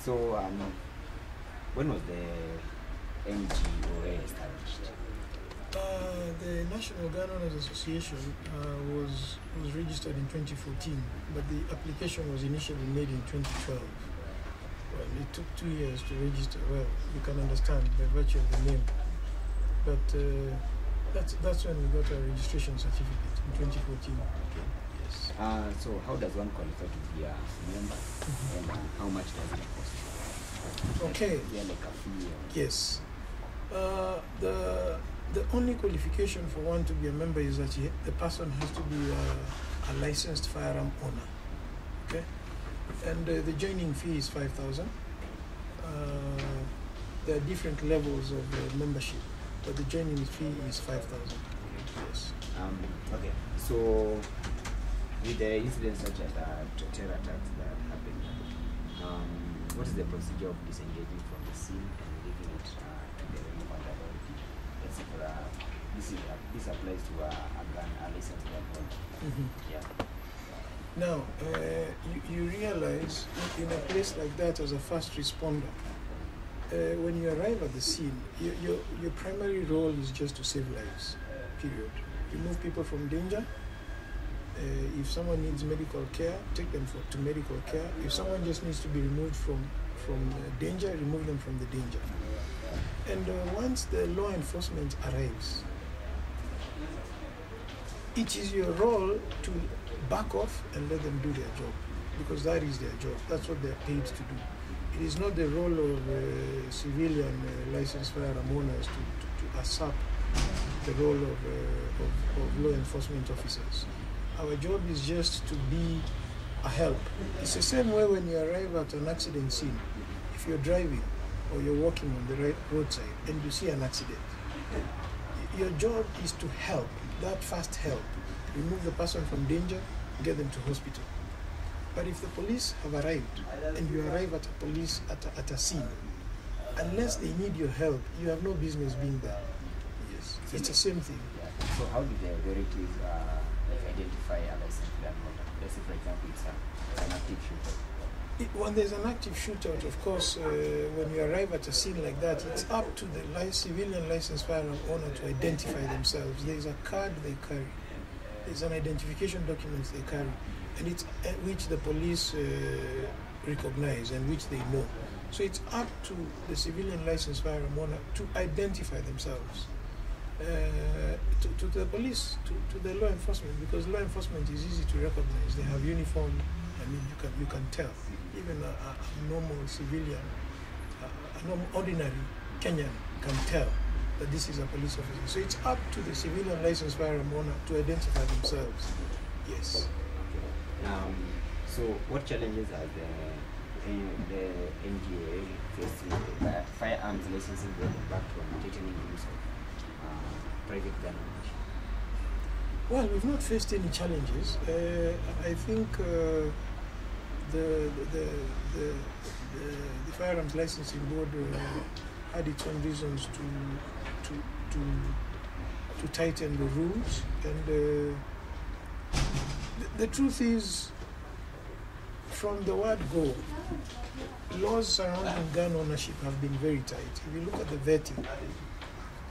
So, when was the NGOA established? The National Gun Owners Association was registered in 2014, but the application was initially made in 2012. Well, it took 2 years to register. Well, you can understand by virtue of the name. But that's when we got our registration certificate in 2014. Okay. Yes. So how does one qualify to be a member, and how much does it cost? Okay. Is there like a fee? Yes. The only qualification for one to be a member is that the person has to be a licensed firearm owner. Okay. And the joining fee is 5,000. There are different levels of membership, but the joining fee is 5,000. Yes. Okay. So, with the incidents such as terror attacks that happened, what is the procedure of disengaging from the scene and leaving it to the relevant authority? Let's say this applies to a licensed gun owner. Mm-hmm. Yeah. Now, you realize in a place like that, as a first responder, when you arrive at the scene, your primary role is just to save lives, period. Remove people from danger. If someone needs medical care, take them to medical care. If someone just needs to be removed from danger, remove them from the danger. And once the law enforcement arrives, it is your role to back off and let them do their job, because that is their job. That's what they're paid to do. It is not the role of civilian licensed firearm owners to usurp the role of law enforcement officers. Our job is just to be a help. It's the same way when you arrive at an accident scene. If you're driving or you're walking on the roadside and you see an accident, your job is to help, that fast help, remove the person from danger, get them to hospital. But if the police have arrived and you arrive at a scene, unless they need your help, you have no business being there. Yes, it's the same thing. Yeah. So how do the authorities identify a licensed gun owner? Let's say, for example, it's an active shooter. When there's an active shootout, of course, when you arrive at a scene like that, it's up to the civilian licensed firearm owner to identify themselves. There's a card they carry. There's an identification document they carry, and it's which the police recognize and which they know. So it's up to the civilian licensed firearm owner to identify themselves to the police, to the law enforcement, because law enforcement is easy to recognize. They have uniform. I mean, you can tell. Even a normal civilian, a normal ordinary Kenyan can tell that this is a police officer. So it's up to the civilian licensed firearm owner to identify themselves. Yes. So what challenges are the NGOA facing the firearms licensing board back on tightening use of private gun ownership? Well, we've not faced any challenges. I think the firearms licensing board had its own reasons to tighten the rules, and the truth is, from the word go, laws surrounding gun ownership have been very tight. If you look at the vetting,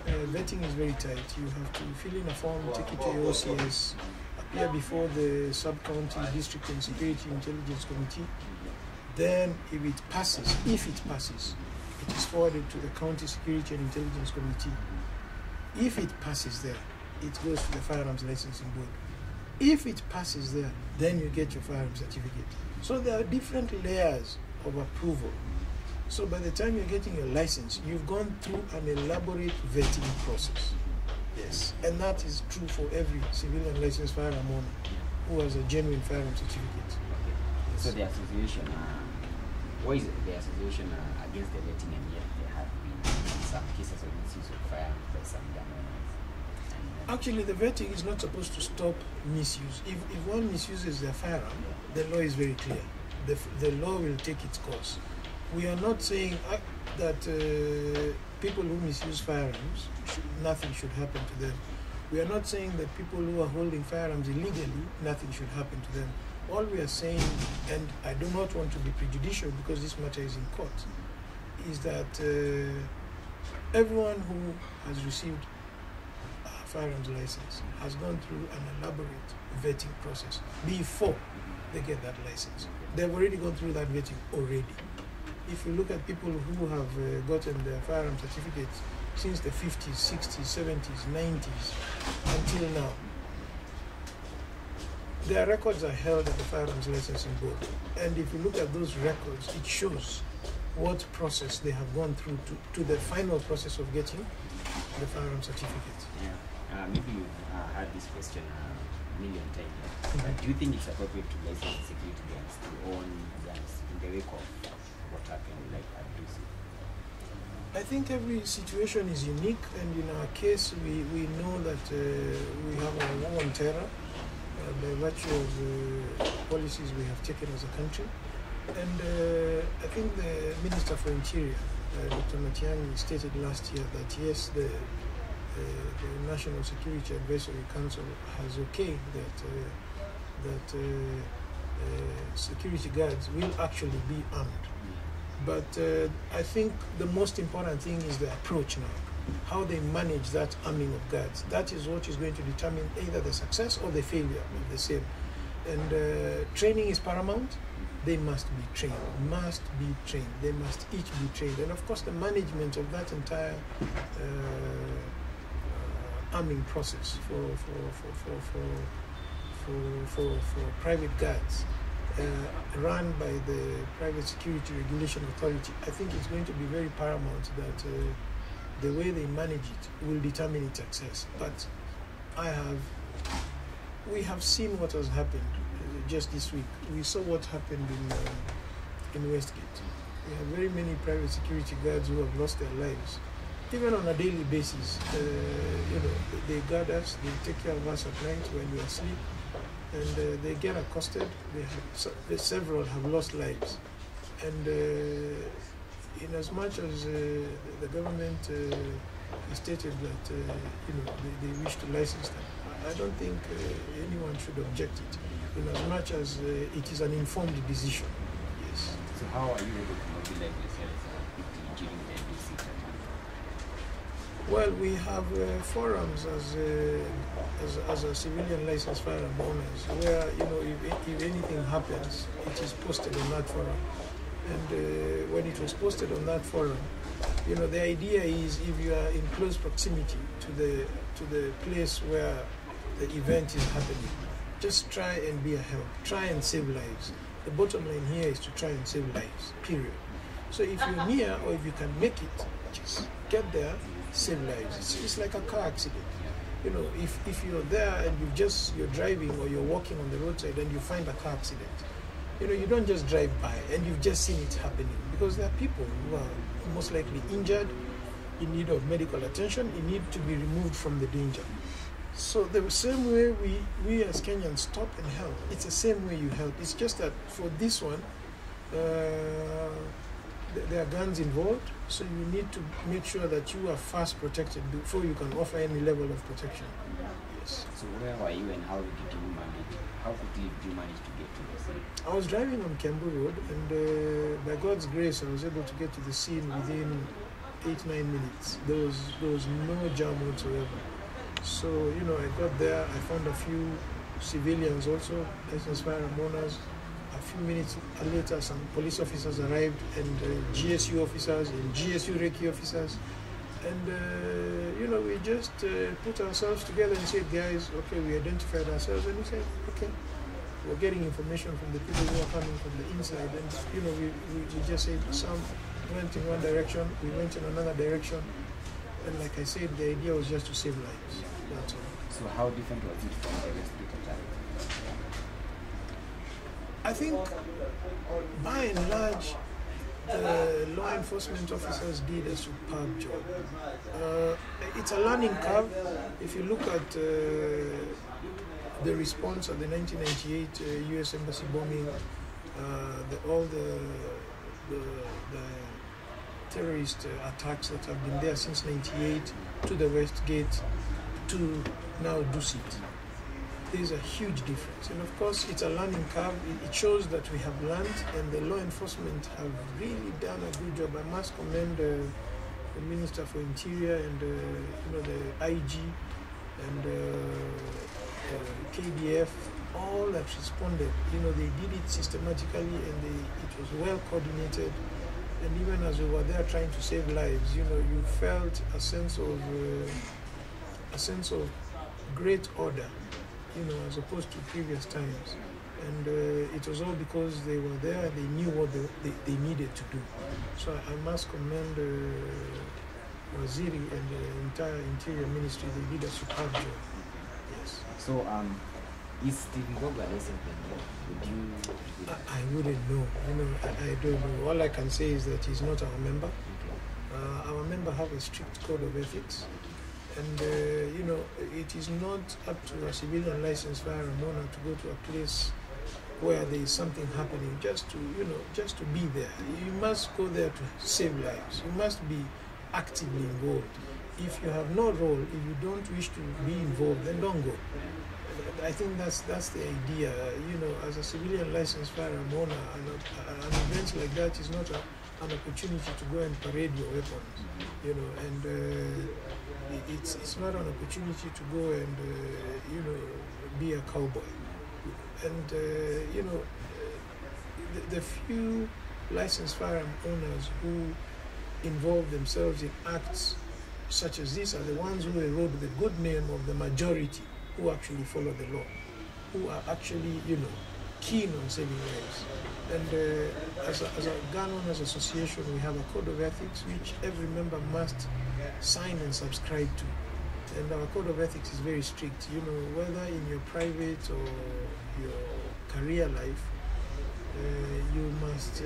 vetting is very tight. You have to fill in a form, take it to your OCS, appear before the sub-county district and security intelligence committee. Then if it passes, it is forwarded to the county security and intelligence committee. If it passes there, it goes to the firearms licensing board. If it passes there, then you get your firearms certificate. So there are different layers of approval. So by the time you're getting your license, you've gone through an elaborate vetting process. Yes. And that is true for every civilian licensed firearm owner who has a genuine firearm certificate. Yes. So the association, why is the association against the vetting, and yet there have been some cases of misuse of firearms by some gun owners? Actually, the vetting is not supposed to stop misuse. If one misuses their firearm, the law is very clear. The law will take its course. We are not saying that people who misuse firearms, nothing should happen to them. We are not saying that people who are holding firearms illegally, nothing should happen to them. All we are saying, and I do not want to be prejudicial because this matter is in court, is that everyone who has received a firearms license has gone through an elaborate vetting process before they get that license. They've already gone through that vetting already. If you look at people who have gotten their firearm certificates since the 50s, 60s, 70s, 90s, until now, their records are held at the firearms licensing board. And if you look at those records, it shows what process they have gone through to the final process of getting the firearm certificate. Yeah. Maybe you've had this question a million times. But do you think it's appropriate to license security guards to own guns in the wake of what happened, like at Dusi? I think every situation is unique, and in our case, we know that we have a war on terror by virtue of policies we have taken as a country. And I think the Minister for Interior, Dr. Matiang'i, stated last year that yes, the National Security Advisory Council has okayed that security guards will actually be armed. But I think the most important thing is the approach now, how they manage that arming of guards. That is what is going to determine either the success or the failure of the same. And training is paramount. They must be trained, They must each be trained. And of course, the management of that entire arming process for private guards run by the Private Security Regulation Authority, I think it's going to be very paramount that the way they manage it will determine its success. But we have seen what has happened just this week. We saw what happened in Westgate. We have very many private security guards who have lost their lives. Even on a daily basis, they guard us, they take care of us at night when we are asleep, and they get accosted. Several have lost lives. And in as much as the government has stated that they wish to license them, I don't think anyone should object it, in as much as it is an informed decision. Yes. So how are you able to mobilize yourself during the DC time? Well, we have forums as a civilian licensed firearm owners, where if anything happens, it is posted on that forum. And when it was posted on that forum, the idea is if you are in close proximity to the place where the event is happening, just try and be a help. Try and save lives. The bottom line here is to try and save lives, period. So if you're near or if you can make it, just get there, save lives. It's like a car accident. If you're there and you're driving or you're walking on the roadside and you find a car accident, you don't just drive by and you've just seen it happening, because there are people who are most likely injured, in need of medical attention, in need to be removed from the danger. So the same way we as Kenyans stop and help, it's the same way you help. It's just that for this one, there are guns involved, so you need to make sure that you are first protected before you can offer any level of protection. Yes. So where were you and how quickly did you manage to get to the scene? I was driving on Kembu Road, and by God's grace, I was able to get to the scene within 8-9 minutes. There was no jam whatsoever. So, I got there, I found a few civilians also, licensed firearm owners. A few minutes later, some police officers arrived, and GSU officers and GSU Reiki officers. And, we just put ourselves together and said, guys, okay, we identified ourselves, and we said, okay, we're getting information from the people who are coming from the inside. And, we just said, some went in one direction, we went in another direction. And like I said, the idea was just to save lives. That's all. So how different was it from the Westgate attack? I think, by and large, law enforcement officers did a superb job. It's a learning curve. If you look at the response at the 1998 U.S. Embassy bombing, all the terrorist attacks that have been there since '98, to the Westgate, to now Dusit. there's a huge difference. And of course, it's a learning curve. It shows that we have learned, and the law enforcement have really done a good job. I must commend the Minister for Interior and the IG and KDF, all that responded. They did it systematically, and it was well coordinated. And even as we were there trying to save lives, you felt a sense of great order, as opposed to previous times. And it was all because they were there, they knew what they needed to do. So I must commend Waziri and the entire Interior Ministry. They did a superb job. Yes. So, is Steve Mbogo a licensed member? Would you? I wouldn't know. I don't know. All I can say is that he's not our member. Okay. Our member have a strict code of ethics. And, it is not up to a civilian licensed firearm owner to go to a place where there is something happening just to be there. You must go there to save lives. You must be actively involved. If you have no role, if you don't wish to be involved, then don't go. I think that's the idea. As a civilian licensed firearm owner, an event like that is not an opportunity to go and parade your weapons, and it's not an opportunity to go and be a cowboy. And the few licensed firearm owners who involve themselves in acts such as this are the ones who erode the good name of the majority who actually follow the law, who are actually keen on saving lives. And as a gun owners association, we have a code of ethics which every member must sign and subscribe to. And our code of ethics is very strict. Whether in your private or your career life, you must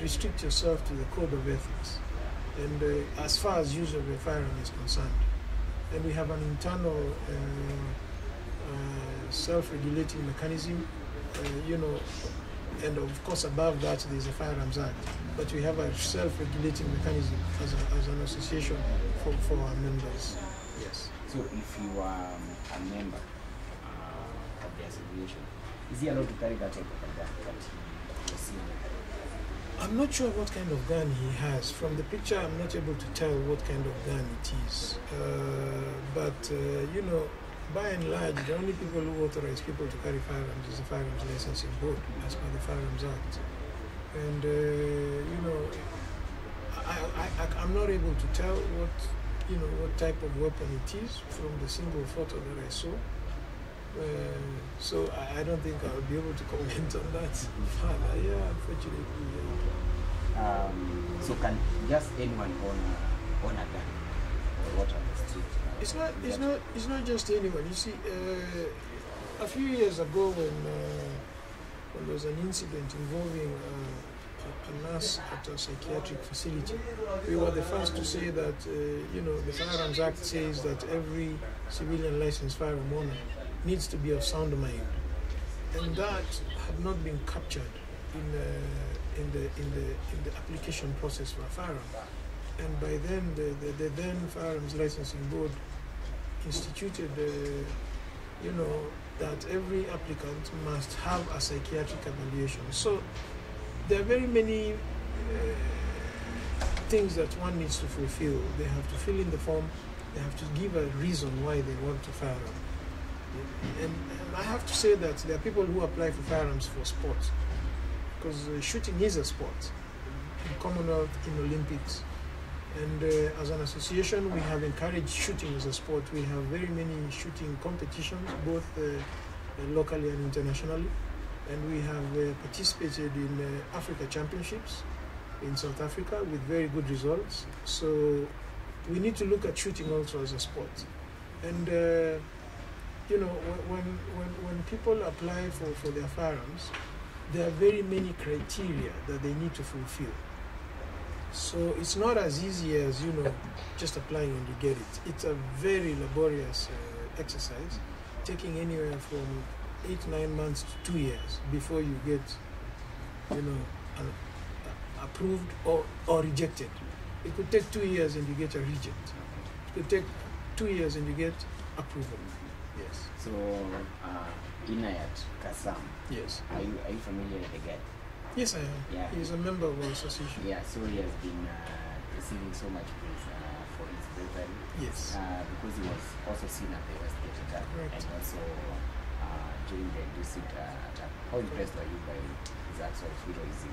restrict yourself to the code of ethics. And as far as use of a firearm is concerned, and we have an internal self-regulating mechanism, and of course above that there's a Firearms Act, but we have a self-regulating mechanism as an association for our members. Yes. So if you are a member of the association, is he allowed to carry that type of gun that you're seeing? I'm not sure what kind of gun he has. From the picture, I'm not able to tell what kind of gun it is. But by and large, the only people who authorize people to carry firearms is the Firearms Licensing Board, as per the Firearms Act. And, I'm not able to tell what type of weapon it is from the single photo that I saw. So I don't think I'll be able to comment on that further. Yeah, unfortunately. Yeah. So can just anyone own a gun, or what on the street? It's not just anyone. You see, a few years ago when there was an incident involving a nurse at a psychiatric facility, we were the first to say that the Firearms Act says that every civilian licensed firearm owner needs to be of sound mind, and that had not been captured in the application process for a firearm. And by then, the then Firearms Licensing Board instituted, that every applicant must have a psychiatric evaluation. So there are very many things that one needs to fulfill. They have to fill in the form. They have to give a reason why they want to firearm. And I have to say that there are people who apply for firearms for sport, because shooting is a sport, in Commonwealth, in Olympics. And as an association, we have encouraged shooting as a sport. We have very many shooting competitions, both locally and internationally. And we have participated in Africa Championships in South Africa with very good results. So we need to look at shooting also as a sport. And when people apply for their firearms, there are very many criteria that they need to fulfill. So it's not as easy as, just applying and you get it. It's a very laborious exercise, taking anywhere from 8-9 months to 2 years before you get, approved or rejected. It could take 2 years and you get a reject. It could take 2 years and you get approval. Yes. So, Inayat Kasam, Yes. are you familiar with the guy? Yes, I am. Yeah. He's a member of our association. Yeah, so he has been receiving so much praise for his bravery. Yes. Because he was also seen at the Westgate attack Right. and also during the Dusit attack. How impressed are you by his acts of heroism?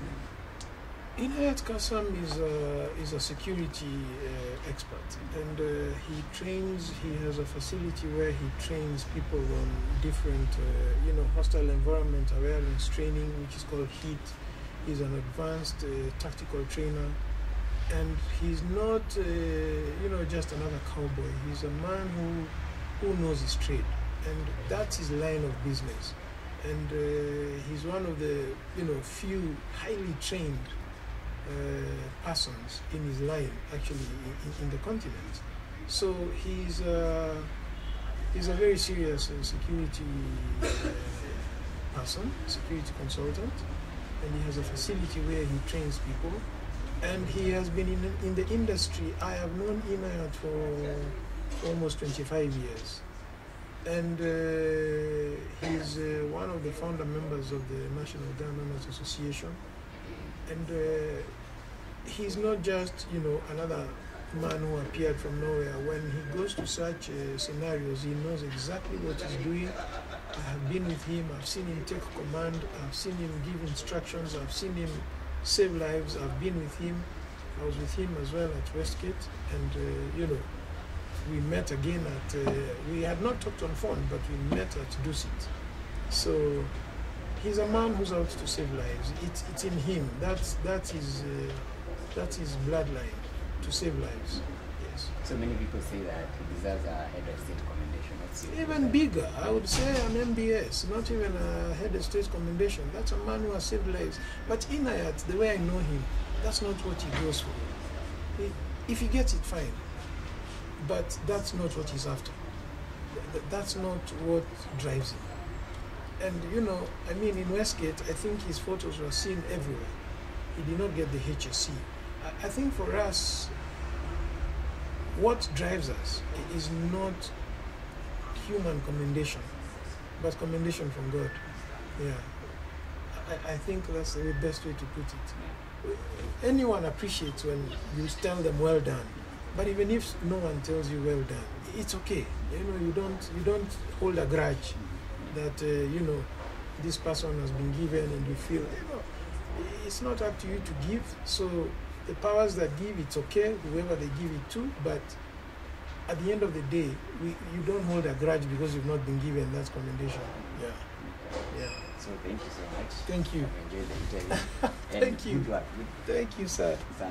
Inayat Kasam is a security expert, and he has a facility where he trains people on different, hostile environment awareness training, which is called HEAT. He's an advanced tactical trainer, and he's not, just another cowboy. He's a man who knows his trade, and that's his line of business. And he's one of the, few highly trained persons in his line, actually, in the continent. So he's a very serious security person, security consultant, and he has a facility where he trains people. And he has been in the industry. I have known Inayat for almost 25 years. And he's one of the founder members of the National Gunrunners Association. And he's not just, another man who appeared from nowhere. When he goes to such scenarios, he knows exactly what he's doing. I have been with him. I've seen him take command. I've seen him give instructions. I've seen him save lives. I've been with him. I was with him as well at Westgate. And, we met again we had not talked on phone, but we met at Dusit. So he's a man who's out to save lives. It's in him. That's his bloodline, to save lives. Yes. So many people say that he deserves a head of state commendation. What's your Even bigger, I would say an MBS, not even a head of state commendation. That's a man who has saved lives. But Inayat, the way I know him, that's not what he goes for. If he gets it, fine. But that's not what he's after. That's not what drives him. And, in Westgate, I think his photos were seen everywhere. He did not get the HSC. I think for us, what drives us is not human commendation, but commendation from God. Yeah. I think that's the best way to put it. Anyone appreciates when you tell them well done. But even if no one tells you well done, it's okay. You don't hold a grudge that this person has been given, and you feel it's not up to you to give. So the powers that give, it's okay, whoever they give it to. But at the end of the day, you don't hold a grudge because you've not been given that commendation. Yeah. So thank you so much. Thank you. I've enjoyed the interview. Thank you. Good luck. Thank you, sir.